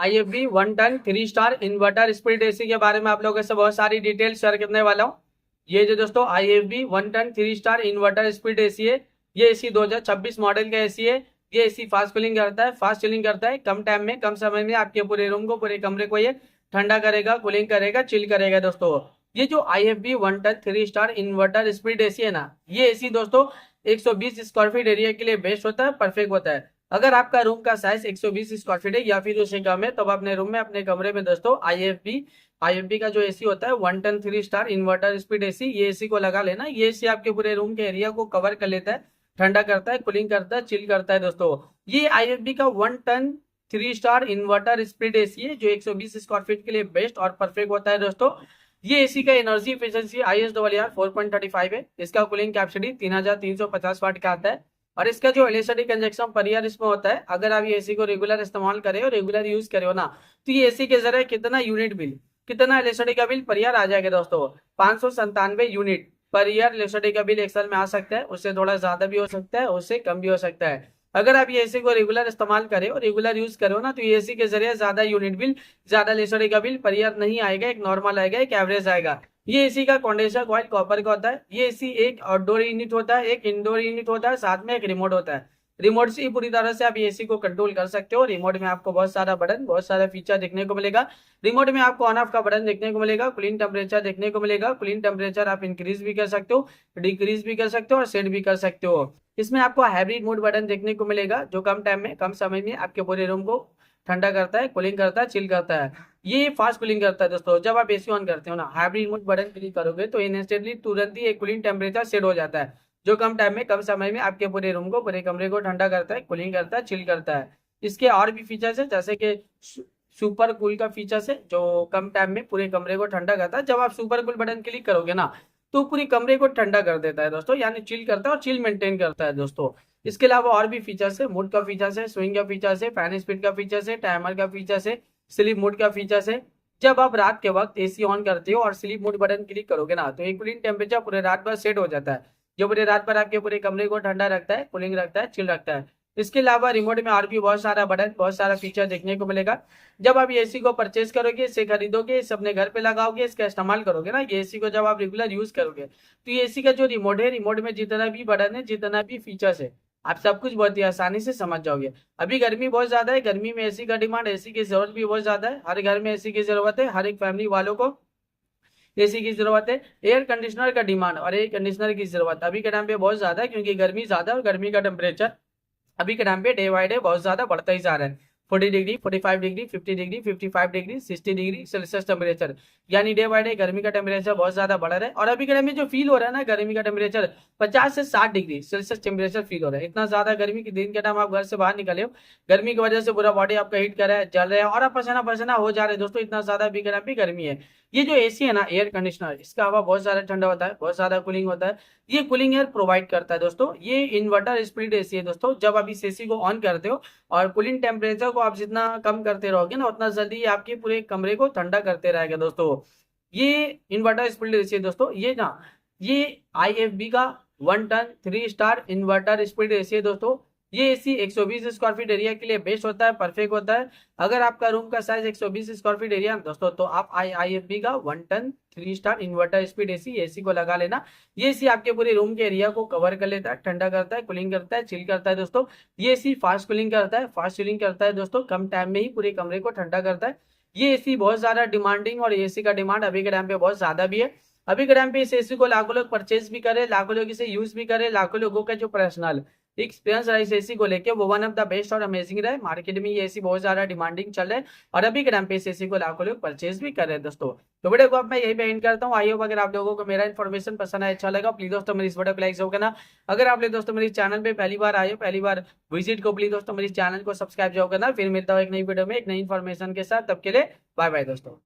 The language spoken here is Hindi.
IFB 1 ton 3 star inverter split AC के बारे में आप लोगों से बहुत सारी डिटेल शेयर करने वाला हूँ। ये जो दोस्तों IFB 1 ton 3 star inverter split AC है। ये एसी 2026 मॉडल का एसी है। ये एसी फास्ट कूलिंग करता है, फास्ट चिलिंग करता है। कम टाइम में, कम समय में आपके पूरे रूम को, पूरे कमरे को ये ठंडा करेगा, कूलिंग करेगा, चिल करेगा दोस्तों। ये जो IFB 1 ton 3 star inverter split AC है ना, ये एसी दोस्तों 120 स्क्वायर फीट एरिया के लिए बेस्ट होता है, परफेक्ट होता है। अगर आपका रूम का साइज 120 स्क्वायर फीट है या फिर उससे कम है, तब अपने रूम में, अपने कमरे में दोस्तों IFB का जो एसी होता है 1 ton 3 star inverter speed AC, ये एसी को लगा लेना। ये एसी आपके पूरे रूम के एरिया को कवर कर लेता है, ठंडा करता है, कूलिंग करता है, चिल करता है दोस्तों। ये IFB का 1 ton 3 star inverter speed AC है, जो 120 स्क्वायर फीट के लिए बेस्ट और परफेक्ट होता है दोस्तों। ये एसी का एनर्जी एफिशिएंसी ISRR 4.35 है। इसका कूलिंग कैपेसिटी 3350 वाट का आता है। और इसका जो इलेक्ट्रिसिटी कंजप्शन पर ईयर इसमें होता है, अगर आप ये एसी को रेगुलर इस्तेमाल करें और रेगुलर यूज करें हो ना, तो ये एसी के जरिए कितना यूनिट बिल, कितना इलेक्ट्रिसिटी का बिल पर ईयर आ जाएगा दोस्तों? 597 यूनिट पर ईयर इलेक्ट्रिसिटी का बिल एक साल में आ सकता है। उससे थोड़ा ज्यादा भी हो सकता है, उससे कम भी हो सकता है। अगर आप ये एसी को रेगुलर इस्तेमाल करें और रेगुलर यूज करो ना, तो ये एसी के जरिए ज्यादा यूनिट बिल, ज्यादा इलेक्ट्रिसिटी का बिल पर ईयर नहीं आएगा। एक नॉर्मल आएगा, एक एवरेज आएगा। ये एसी का कंडेंसर कॉइल कॉपर का होता है। ये एसी एक आउटडोर यूनिट होता है, एक इंडोर यूनिट होता है, साथ में एक रिमोट होता है। रिमोट से ही पूरी तरह से आप एसी को कंट्रोल कर सकते हो। रिमोट में आपको बहुत सारा बटन, बहुत सारा फीचर देखने को मिलेगा। रिमोट में आपको ऑन ऑफ का बटन देखने को मिलेगा, कूलिंग टेम्परेचर देखने को मिलेगा। कूलिंग टेम्परेचर आप इंक्रीज भी कर सकते हो, डिक्रीज भी कर सकते हो और सेट भी कर सकते हो। इसमें आपको हाइब्रिड मोड बटन देखने को मिलेगा, जो कम टाइम में, कम समय में आपके पूरे रूम को ठंडा करता है, कूलिंग करता है, चिल करता है। ये फास्ट कूलिंग करता है दोस्तों। जब आप एसी ऑन करते हो ना, हाइब्रिड मोड बटन क्लिक करोगे तो इंस्टेंटली तुरंत ही एक कूलिंग टेम्परेचर सेट हो जाता है, जो कम टाइम में, कम समय में आपके पूरे रूम को, पूरे कमरे को ठंडा करता है, कूलिंग करता है, चिल करता है। इसके और भी फीचर्स है, जैसे कि सुपर कूल का फीचर्स है, जो कम टाइम में पूरे कमरे को ठंडा करता है। जब आप सुपर कूल बटन क्लिक करोगे ना, तो पूरी कमरे को ठंडा कर देता है दोस्तों, यानी चिल करता है और चिल मेंटेन करता है दोस्तों। इसके अलावा और भी फीचर्स है, मूड का फीचर्स है, स्विंग का फीचर्स है, फैन स्पीड का फीचर्स है, टाइमर का फीचर्स है, स्लीप मोड का फीचर्स है। जब आप रात के वक्त एसी ऑन करते हो और स्लीप मोड बटन क्लिक करोगे ना, तो एक कूलिंग टेम्परेचर पूरे रात भर सेट हो जाता है, जो पूरे रात भर आपके पूरे कमरे को ठंडा रखता है, कूलिंग रखता है, चिल रखता है। इसके अलावा रिमोट में और भी बहुत सारा बटन, बहुत सारा फीचर देखने को मिलेगा। जब आप ये एसी को परचेज करोगे, इसे खरीदोगे, इसे अपने घर पे लगाओगे, इसका इस्तेमाल करोगे ना, ये एसी को जब आप रेगुलर यूज करोगे, तो ये एसी का जो रिमोट है, रिमोट में जितना भी बटन है, जितना भी फीचर्स है, आप सब कुछ बहुत ही आसानी से समझ जाओगे। अभी गर्मी बहुत ज्यादा है, गर्मी में एसी का डिमांड, एसी की जरूरत भी बहुत ज्यादा है। हर घर में एसी की जरूरत है, हर एक फैमिली वालों को एसी की जरूरत है। एयर कंडीशनर का डिमांड और एयर कंडीशनर की जरूरत अभी के टाइम पे बहुत ज्यादा है, क्योंकि गर्मी ज्यादा है और गर्मी का टेम्परेचर अभी के टाइम पे डे बाई डे बहुत ज्यादा बढ़ता ही जा रहा है। 40 degree, 45 degree, 50 degree, 55 degree, 60 degree Celsius temperature, यानी डे बाई डे गर्मी का टेम्परेचर बहुत ज्यादा बढ़ रहा है। और अभी के टाइम में जो फील हो रहा है ना, गर्मी का टेम्परेचर 50 से 60 डिग्री सेल्सियस टेम्परेचर फील हो रहा है। इतना ज्यादा गर्मी की दिन के टाइम आप घर से बाहर निकले हो, गर्मी की वजह से पूरा बॉडी आपका हीट कर रहा है, जल रहा है और आप पसीना पसीना हो जा रहे हैं दोस्तों। इतना ज्यादा अभी के टाइम पे गर्मी है। ये जो एसी है ना, एयर कंडीशनर, इसका हवा बहुत ज्यादा ठंडा होता है, बहुत ज्यादा कूलिंग होता है। ये कूलिंग एयर प्रोवाइड करता है दोस्तों। ये इन्वर्टर स्प्लिट एसी है दोस्तों। जब आप इस एसी को ऑन करते हो और कूलिंग टेम्परेचर को आप जितना कम करते रहोगे ना, उतना जल्दी ये आपके पूरे कमरे को ठंडा करते रहेगा दोस्तों। ये इन्वर्टर स्प्लिट एसी है दोस्तों। ये IFB का 1 ton 3 star inverter split AC है दोस्तों। ये एसी 120 स्क्वायर फीट एरिया के लिए बेस्ट होता है, परफेक्ट होता है। अगर आपका रूम का साइज 120 स्क्वायर फीट एरिया दोस्तों, तो आप IFB का 1 ton 3 star inverter speed AC को लगा लेना। ये एसी आपके पूरे रूम के एरिया को कवर कर लेता है, ठंडा करता है, कूलिंग करता है, चिल करता है दोस्तों। ये एसी फास्ट कूलिंग करता है, फास्ट चिलिंग करता है दोस्तों। कम टाइम में ही पूरे कमरे को ठंडा करता है। ये एसी बहुत ज्यादा डिमांडिंग, और एसी का डिमांड अभी के टाइम पे बहुत ज्यादा भी है। अभी के टाइम पे इस एसी को लाखों लोग परचेज भी करे, लाखों लोग इसे यूज भी करे, लाखों लोगों का जो पर्सनल एक्सपीरियंस रहा इस एसी को लेके, वो वन ऑफ द बेस्ट और अमेजिंग रहा है। मार्केट में ये एसी बहुत ज्यादा डिमांडिंग चल रहा है, और अभी के टाइम पे इस एसी को लाखों लोग परचेज भी कर रहे हैं दोस्तों। तो वीडियो को अब मैं यही पे एंड करता हूँ। आई होप अगर आप लोगों को मेरा इन्फॉर्मेशन पसंद आया, अच्छा लगा, प्लीज दोस्तों मेरी इस वीडियो को लाइक जरूर करना। अगर आप लोग दोस्तों मेरे चैनल पे पहली बार आए हो, पहली बार विजिट को, प्लीज दोस्तों मेरे चैनल को सब्सक्राइब जरूर करना। फिर मिलता हूँ एक नई वीडियो में एक नई इन्फॉर्मेशन के साथ। तब के लिए बाय बाय दोस्तों।